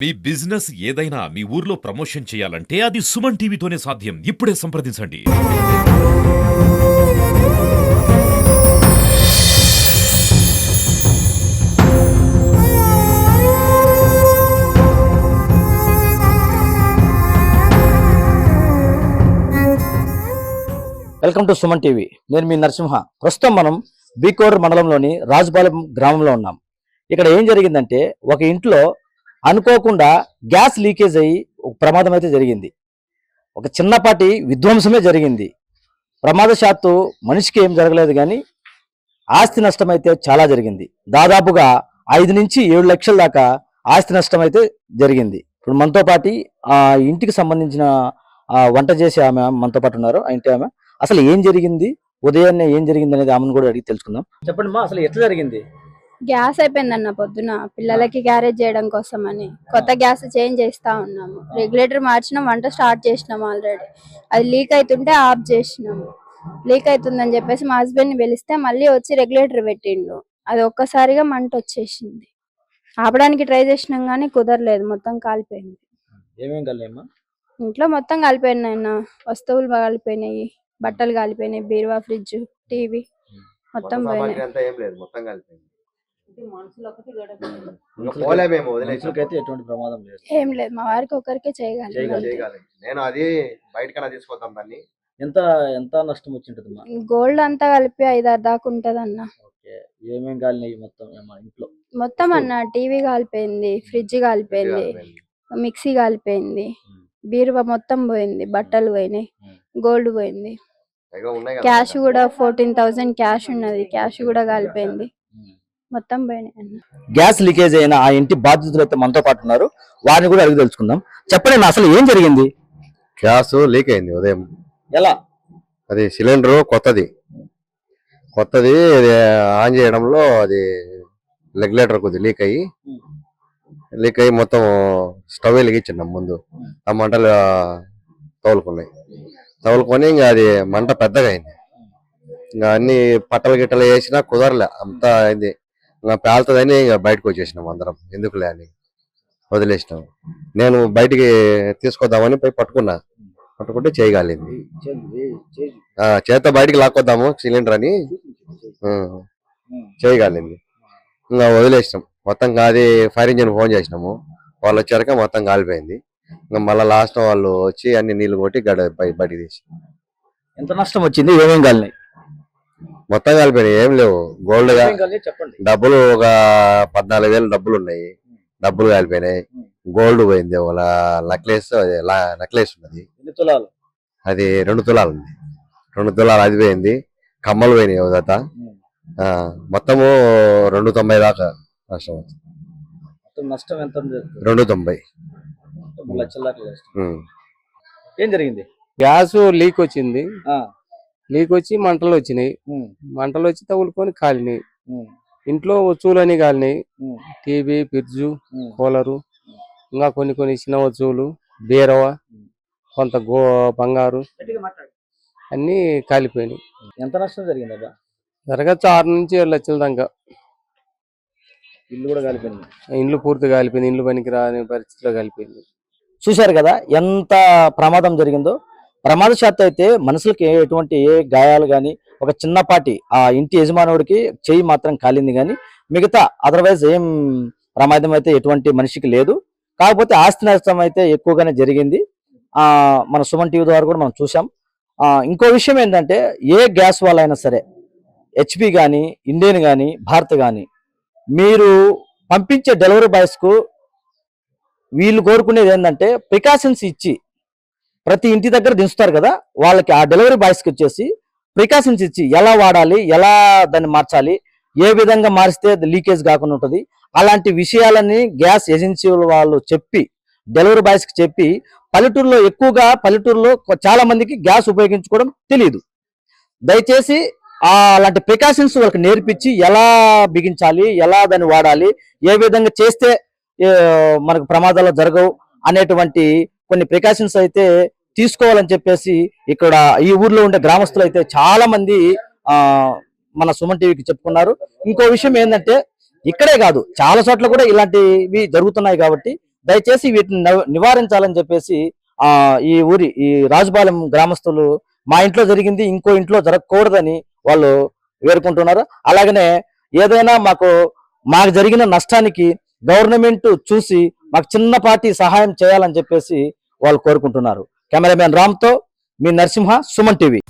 మీ business ఏదైనా మీ ఊర్లో promotion చేయాలంటే అది సుమన్ టీవీతోనే సాధ్యం. ఇప్పుడే సంప్రదించండి. Welcome to Suman TV. నేను మీ నరసింహ. ప్రస్తుతం మనం బీకోర్ మండలంలోని రాజుపాలెం గ్రామంలో ఉన్నాం. ఇక్కడ ఏం జరిగిందంటే ఒక ఇంట్లో అనుకోకుండా గ్యాస్ లీకేజ్ అయ్యి ఒక ప్రమాదం అయితే జరిగింది. ఒక చిన్నపాటి విధ్వంసమే జరిగింది. ప్రమాదశాత్తు మనిషికి ఏం జరగలేదు, కానీ ఆస్తి నష్టం అయితే చాలా జరిగింది. దాదాపుగా 5 నుంచి 7 లక్షల దాకా ఆస్తి నష్టం అయితే జరిగింది. ఇప్పుడు మనతో పాటు ఆ ఇంటికి సంబంధించిన వంట చేసే ఆమె మనతో పాటు ఉన్నారు. ఆ ఇంటి ఆమె అసలు ఏం జరిగింది, ఉదయాన్నే ఏం జరిగింది అనేది ఆమెను కూడా అడిగి తెలుసుకుందాం. చెప్పండి మా, అసలు ఎట్లా జరిగింది? గ్యాస్ అయిపోయిందన్న పొద్దున పిల్లలకి క్యారేజ్ చేయడం కోసం అని కొత్త గ్యాస్ చేంజ్ చేస్తా ఉన్నాము. రెగ్యులేటర్ మార్చినాం, వంట స్టార్ట్ చేసినాము. ఆల్రెడీ అది లీక్ అవుతుంటే ఆఫ్ చేసినాము. లీక్ అవుతుందని చెప్పేసి మా హస్బెండ్ ని పిలిస్తే మళ్ళీ వచ్చి రెగ్యులేటర్ పెట్టిండు. అది ఒక్కసారిగా మంట వచ్చేసింది. ఆపడానికి ట్రై చేసినాం కానీ కుదరలేదు, మొత్తం కాలిపోయింది. ఏమేం కాలేమ్మా? ఇంట్లో మొత్తం కాలిపోయినాయి అన్న. వస్తువులు కాలిపోయినాయి, బట్టలు కాలిపోయినాయి, బీరువా, ఫ్రిడ్జ్, టీవీ మొత్తం పోయినాయి. ఎటువంటి ప్రమాదం లేదు, ఏం లేదు. మా వారికి ఒకరికే చేయగలను. నేను అది బయటకన్నా తీసుకొద్దాం దాన్ని. ఎంత ఎంత నష్టం వచ్చింటది? గోల్డ్ అంతా కలిపి 5-6 దాకా ఉంటది అన్న. ఏమేం కాలినాయి మొత్తం ఇంట్లో? మొత్తం అన్న టీవీ కాలిపోయింది, ఫ్రిడ్జ్ కాలిపోయింది, మిక్సీ కాలిపోయింది, బీరువా మొత్తం పోయింది, బట్టలు పోయినాయి, గోల్డ్ పోయింది, క్యాష్ కూడా 14,000 క్యాష్ ఉన్నది, క్యాష్ కూడా కాలిపోయింది, మొత్తం పోయినాయి అన్న. గ్యాస్ లీకేజ్ అయిన ఆ ఇంటి బాధితులు అయితే మనతో పాటు ఉన్నారు. వారిని కూడా అడిగి తెలుసుకుందాం. చెప్పండి అసలు ఏం జరిగింది? గ్యాస్ లీక్ అయింది ఉదయం. ఎలా? అది సిలిండర్ కొత్తది అది ఆన్ చేయడంలో అది రెగ్యులేటర్ కొద్ది లీక్ అయ్యి మొత్తం స్టవ్ వెలిగించినాం. ముందు ఆ మంటలు తగులుకొని ఇంకా అది మంట పెద్దగా అయింది. ఇంకా అన్ని పట్టలు వేసినా కుదరలే, అంతా అయింది. ఇంకా పేలుతుందని ఇంకా బయటకు వచ్చేసినాం అందరం. ఎందుకులే అని వదిలేసినాం. నేను బయటికి తీసుకొద్దామని పోయి పట్టుకుంటే చేయగలిగింది. చేత బయటికి లాక్కొద్దాము సిలిండర్ అని చేయగలిగింది. ఇంకా వదిలేసినాం మొత్తం. అది ఫైర్ ఇంజిన్ ఫోన్ చేసినాము, వాళ్ళు వచ్చాక మొత్తం కాలిపోయింది. ఇంకా మళ్ళీ లాస్ట్ వాళ్ళు వచ్చి అన్ని నీళ్లు కొట్టి బయటికి తీసి. ఎంత నష్టం వచ్చింది? ఏమేం కాలినాయి? మొత్తం కాలిపోయినాయి, ఏం లేవు. గోల్డ్ చెప్పండి. డబ్బులు ఒక 14,000 డబ్బులు ఉన్నాయి, డబ్బులు కాలిపోయినాయి. గోల్డ్ పోయింది, ఒక నెక్లెస్ ఉన్నది, అది 2 తులాలు ఉంది, 2 తులాలు అది పోయింది. కమ్మలు పోయినాయి ఉదత. మొత్తము 290 దాకా నష్టం వచ్చింది. నష్టం ఎంత? 290 లక్షల దాకా. ఏం జరిగింది? గ్యాస్ లీక్ వచ్చింది. లీక్ వచ్చి మంటలు వచ్చినాయి. మంటలు వచ్చి తగులుకొని కాలినాయి. ఇంట్లో వస్తువులని కాలినాయి. టీవీ, ఫ్రిడ్జ్, కూలరు, ఇంకా కొన్ని చిన్న వస్తువులు, బీరవ, కొంత బంగారు అన్ని కాలిపోయినాయి. ఎంత నష్టం జరిగింది అబ్బా? జరగచ్చు 6 నుంచి 7 లక్షల దాకా. ఇల్లు కూడా కాలిపోయింది. ఇండ్లు పూర్తి కాలిపోయింది, ఇండ్లు పనికి రాని పరిస్థితిలో కాలిపోయింది. చూశారు కదా ఎంత ప్రమాదం జరిగిందో. ప్రమాదశాత్తు అయితే మనుషులకి ఎటువంటి గాయాలు కానీ, ఒక చిన్నపాటి ఆ ఇంటి యజమానుడికి చెయ్యి మాత్రం కాలింది, కానీ మిగతా అదర్వైజ్ ఏం ప్రమాదం అయితే ఎటువంటి మనిషికి లేదు. కాకపోతే ఆస్తి నష్టం అయితే ఎక్కువగానే జరిగింది. మన సుమన్ టీవీ ద్వారా కూడా మనం చూసాం. ఇంకో విషయం ఏంటంటే, ఏ గ్యాస్ వాళ్ళైనా సరే, హెచ్పి కానీ, ఇండియన్ కానీ, భారత్ కానీ, మీరు పంపించే డెలివరీ బాయ్స్కు వీళ్ళు కోరుకునేది ఏంటంటే ప్రికాషన్స్ ఇచ్చి, ప్రతి ఇంటి దగ్గర దించుతారు కదా, వాళ్ళకి ఆ డెలివరీ బాయ్స్కి వచ్చేసి ప్రికాషన్స్ ఇచ్చి ఎలా వాడాలి, ఎలా దాన్ని మార్చాలి, ఏ విధంగా మారిస్తే లీకేజ్ కాకుండా ఉంటుంది, అలాంటి విషయాలని గ్యాస్ ఏజెన్సీ వాళ్ళు చెప్పి, డెలివరీ బాయ్స్కి చెప్పి, పల్లెటూరులో చాలా మందికి గ్యాస్ ఉపయోగించుకోవడం తెలియదు. దయచేసి అలాంటి ప్రికాషన్స్ వాళ్ళకి నేర్పించి ఎలా బిగించాలి, ఎలా దాన్ని వాడాలి, ఏ విధంగా చేస్తే మనకు ప్రమాదాలు జరగవు అనేటువంటి కొన్ని ప్రికాషన్స్ అయితే తీసుకోవాలని చెప్పేసి ఇక్కడ ఈ ఊర్లో ఉండే గ్రామస్తులు అయితే చాలా మంది మన సుమన్ టీవీకి చెప్పుకున్నారు. ఇంకో విషయం ఏంటంటే, ఇక్కడే కాదు చాలా చోట్ల కూడా ఇలాంటివి జరుగుతున్నాయి. కాబట్టి దయచేసి వీటిని నివారించాలని చెప్పేసి ఈ రాజుపాలెం గ్రామస్తులు మా ఇంట్లో జరిగింది ఇంకో ఇంట్లో జరగకూడదని వాళ్ళు వేడుకుంటున్నారు. అలాగనే ఏదైనా మాకు జరిగిన నష్టానికి గవర్నమెంట్ చూసి మాకు చిన్నపాటి సహాయం చేయాలని చెప్పేసి వాళ్ళు కోరుకుంటున్నారు. కెమెరామెన్ రామ్తో మీ నరసింహ, సుమన్ టీవీ.